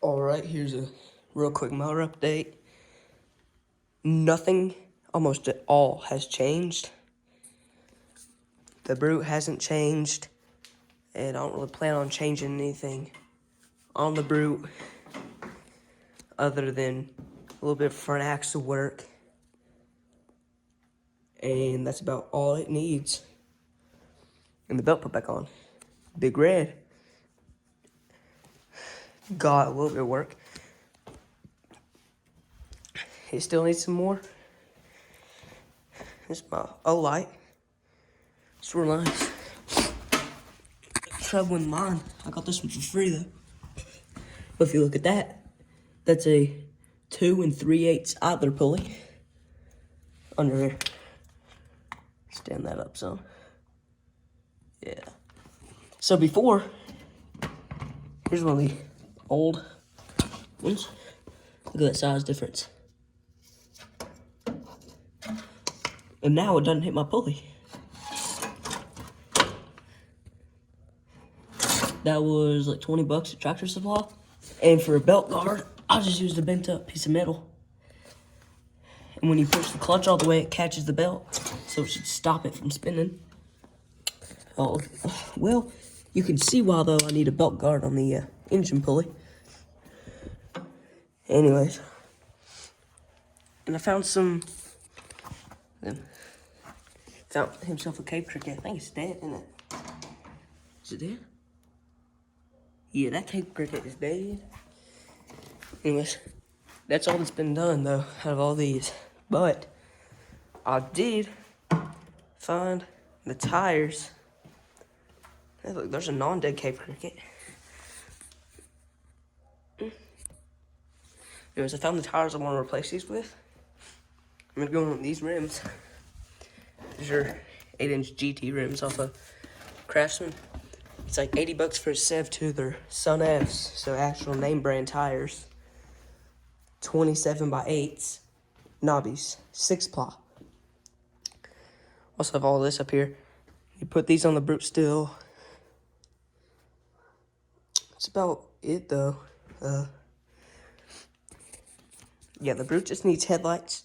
Alright, here's a real quick mower update. Nothing, almost at all, has changed. The brute hasn't changed, and I don't really plan on changing anything on the brute other than a little bit of front axle work. And that's about all it needs. And the belt put back on. Big Red got a little bit of work. It still needs some more. It's my O-Light. It's real nice. Trouble with mine. I got this one for free though. But if you look at that, that's a 2 3/8 idler pulley under here. Stand that up some. Yeah. So before, here's one of the old ones. Look at that size difference. And now it doesn't hit my pulley. That was like 20 bucks at Tractor Supply. And for a belt guard, I just used a bent up piece of metal. And when you push the clutch all the way, it catches the belt. So it should stop it from spinning. Oh, well, you can see why though I need a belt guard on the engine pulley. Anyways. And I found found himself a Cape Cricket. I think it's dead, isn't it? Is it dead? Yeah, that Cape Cricket is dead. Anyways, that's all that's been done, though, out of all these. But I did find the tires. Hey, look, there's a non-dead Cape Cricket. Anyways, I found the tires I want to replace these with. I'm going to go on these rims. These are 8-inch GT rims off of Craftsman. It's like 80 bucks for a Sev 2. They're Sun F's, so actual name brand tires. 27x8s, knobbies, 6-ply. Also have all this up here. You put these on the brute still. That's about it though. Yeah, the brute just needs headlights.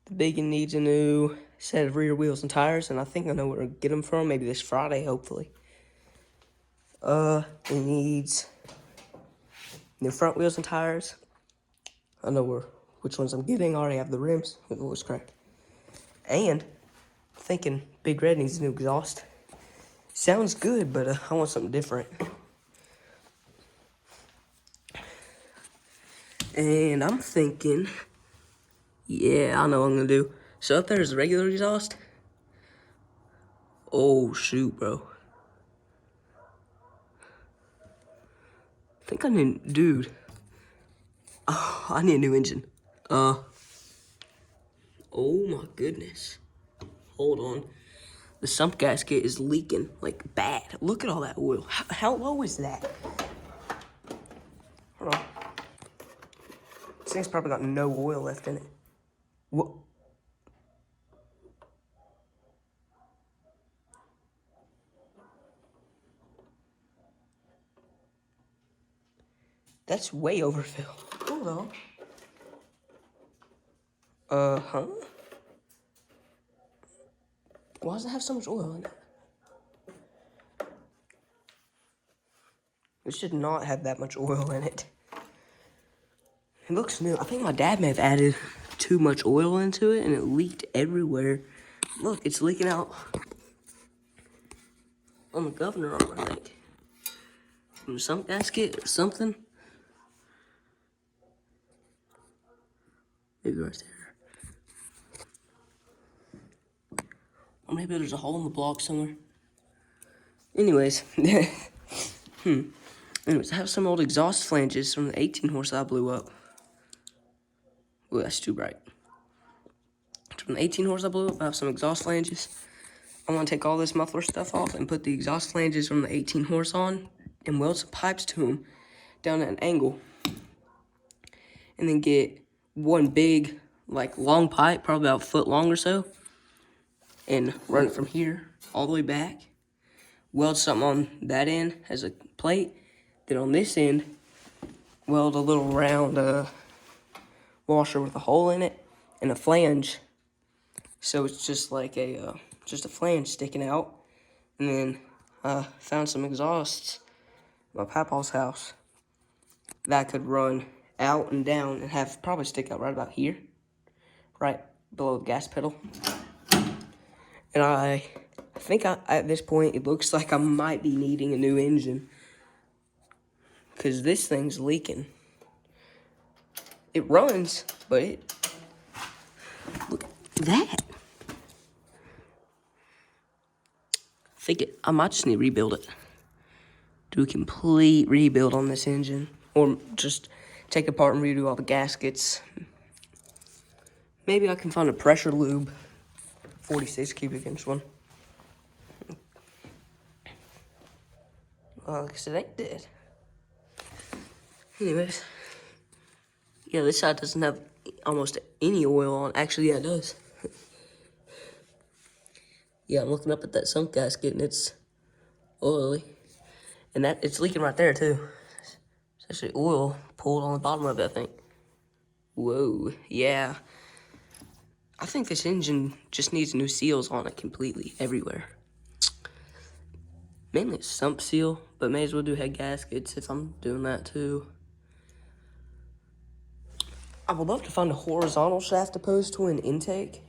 The Biggin needs a new set of rear wheels and tires, and I think I know where to get them from. Maybe this Friday, hopefully. It needs new front wheels and tires. I know which ones I'm getting. I already have the rims. Look at what's cracked. And I'm thinking Big Red needs a new exhaust. Sounds good, but I want something different. And I'm thinking, yeah, I know what I'm gonna do. So up there is the regular exhaust. Oh shoot, bro. I think I need, dude. Oh, I need a new engine. Oh my goodness. Hold on. The sump gasket is leaking like bad. Look at all that oil. How low is that? Hold on. This thing's probably got no oil left in it. What? That's way overfilled. Hold on. Huh? Why does it have so much oil in it? It should not have that much oil in it. It looks new. I think my dad may have added too much oil into it and it leaked everywhere. Look, it's leaking out on the governor arm, I think. From some gasket or something. Maybe right there. Or maybe there's a hole in the block somewhere. Anyways. Anyways, I have some old exhaust flanges from the 18 horse I blew up. Ooh, that's too bright. From the 18 horse I blew up, I have some exhaust flanges. I want to take all this muffler stuff off and put the exhaust flanges from the 18 horse on and weld some pipes to them down at an angle. And then get one big, like, long pipe, probably about a foot long or so, and run it from here all the way back. Weld something on that end as a plate. Then on this end, weld a little round washer with a hole in it and a flange. So it's just like just a flange sticking out. And then found some exhausts at my papa's house that could run out and down and have probably stick out right about here, right below the gas pedal. And I think at this point it looks like I might be needing a new engine because this thing's leaking. It runs, but look at that. I might just need to rebuild it. Do a complete rebuild on this engine, or just take apart and redo all the gaskets. Maybe I can find a pressure lube, 46 cubic inch one. Because it ain't dead. Anyways, yeah, this side doesn't have almost any oil on. Actually, yeah, it does. Yeah, I'm looking up at that sunk gasket and it's oily. And it's leaking right there too. It's actually oil pulled on the bottom of it, I think. Whoa, yeah. I think this engine just needs new seals on it completely, everywhere. Mainly a sump seal, but may as well do head gaskets if I'm doing that too. I would love to find a horizontal shaft opposed to an intake.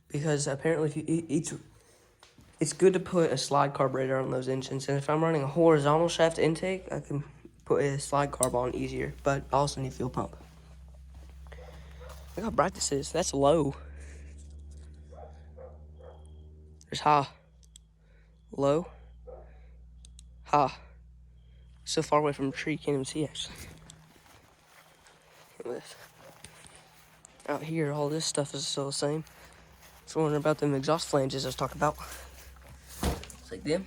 Because apparently it's good to put a slide carburetor on those engines. And if I'm running a horizontal shaft intake, I can put a slide carb on easier. But I also need fuel pump. Look how bright this is. That's low. There's high. Low. High. So far away from the tree, you can't even see actually. Look at this. Out here, all this stuff is still the same. Just wondering about them exhaust flanges I was talking about. It's like them.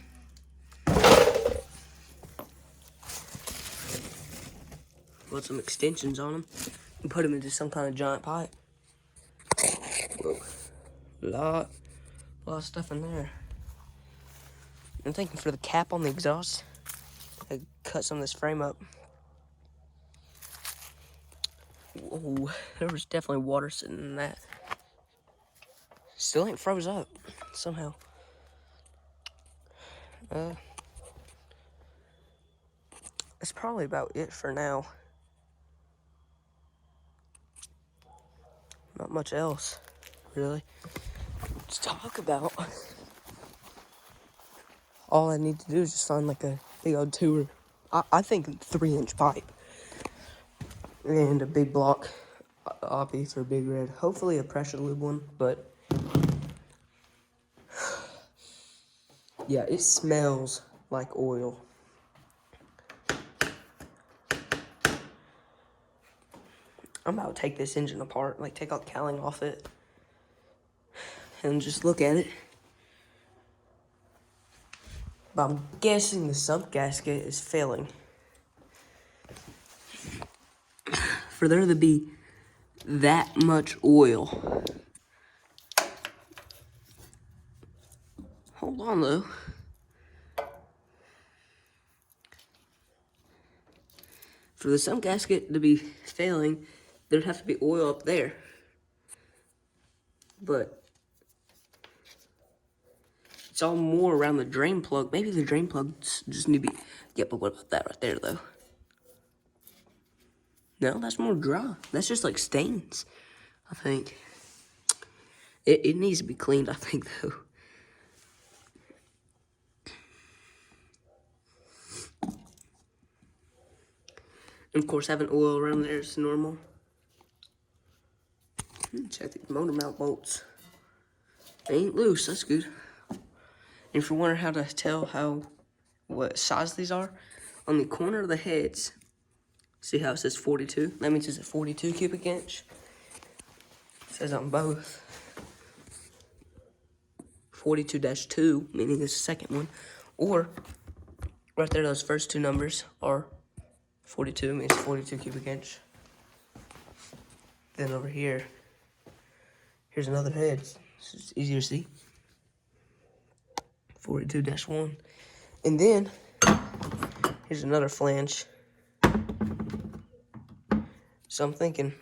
Put some extensions on them and put them into some kind of giant pipe. Whoa. A lot of stuff in there. I'm thinking for the cap on the exhaust, I cut some of this frame up. Whoa, there was definitely water sitting in that. Still ain't froze up somehow. That's probably about it for now. Not much else, really, to talk about. All I need to do is just find like a big old 2 or I think 3-inch pipe and a big block obby for Big Red. Hopefully a pressure lube one, but yeah, it smells like oil. I'm about to take this engine apart, like take all the cowling off it and just look at it. But I'm guessing the sump gasket is failing. For there to be that much oil. Hold on though. For the sump gasket to be failing, there'd have to be oil up there. But it's all more around the drain plug. Maybe the drain plugs just need to be... Yeah, but what about that right there, though? No, that's more dry. That's just like stains, I think. It needs to be cleaned, I think, though. And of course, having oil around there is normal. Check the motor mount bolts. They ain't loose, that's good. And if you're wondering how to tell what size these are, on the corner of the heads, see how it says 42? That means it's a 42 cubic inch. It says on both 42-2, meaning it's the second one. Or, right there, those first two numbers are 42, means 42 cubic inch. Then over here, here's another head. So it's easier to see. 42-1. And then, here's another flange. So I'm thinking,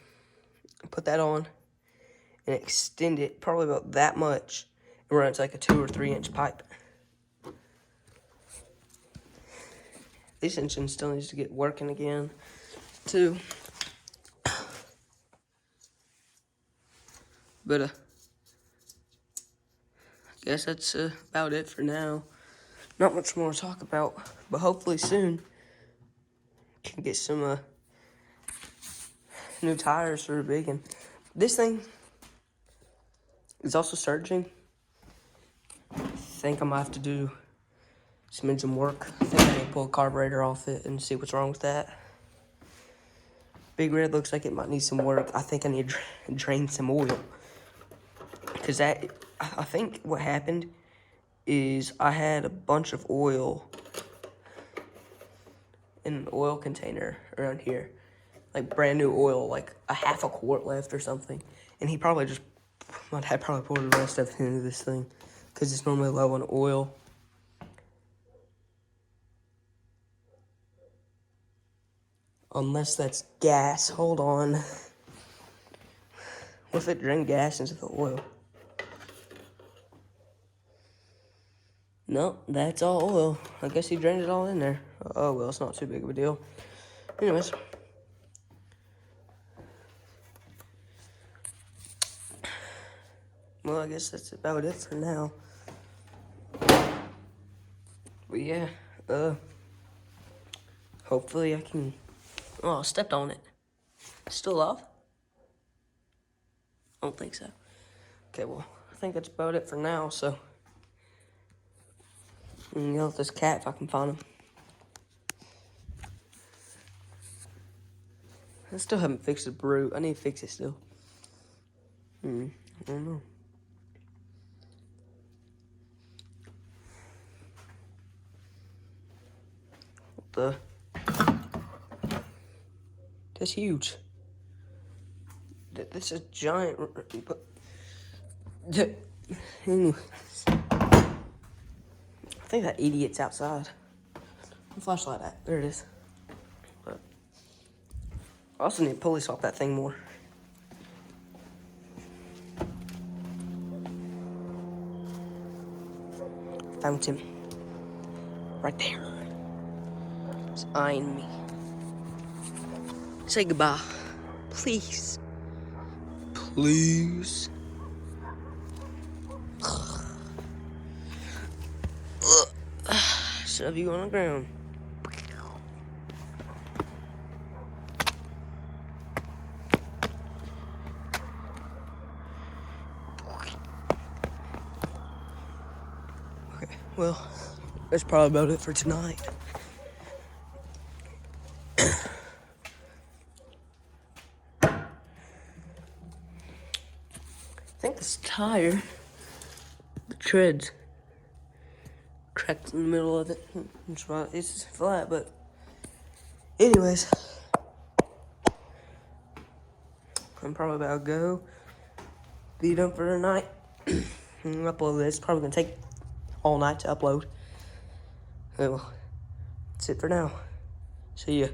put that on and extend it probably about that much and run it to like a 2 or 3 inch pipe. This engine still needs to get working again, too. But, I guess that's about it for now. Not much more to talk about, but hopefully soon can get some new tires for the big one. This thing is also surging. I think I might have to do some engine work. I think I need to pull a carburetor off it and see what's wrong with that. Big Red looks like it might need some work. I think I need to drain some oil. Because I think what happened is I had a bunch of oil in an oil container around here. Like brand new oil, like a half a quart left or something. And he probably just, my dad probably poured the rest of it into this thing. Because it's normally low on oil. Unless that's gas. Hold on. What if it drained gas into the oil? No, that's all oil. I guess he drained it all in there. Oh, well, it's not too big of a deal. Anyways. Well, I guess that's about it for now. But yeah, hopefully I can... Oh, I stepped on it. Still off? I don't think so. Okay, well, I think that's about it for now, so... I'm gonna yell at this cat if I can find him. I still haven't fixed the brute. I need to fix it still. I don't know. What the? That's huge. This is giant. Anyways. I think that idiot's outside. The flashlight at. There it is. But I also need to pulley swap that thing more. Found him. Right there. He's eyeing me. Say goodbye. Please. Please. Shove you on the ground. Okay, well, that's probably about it for tonight. I think this tire, the treads, cracked in the middle of it. It's right, it's flat, but anyways, I'm probably about to go. Be done for the night. Upload this. Probably gonna take all night to upload. Okay, well, that's it for now. See ya.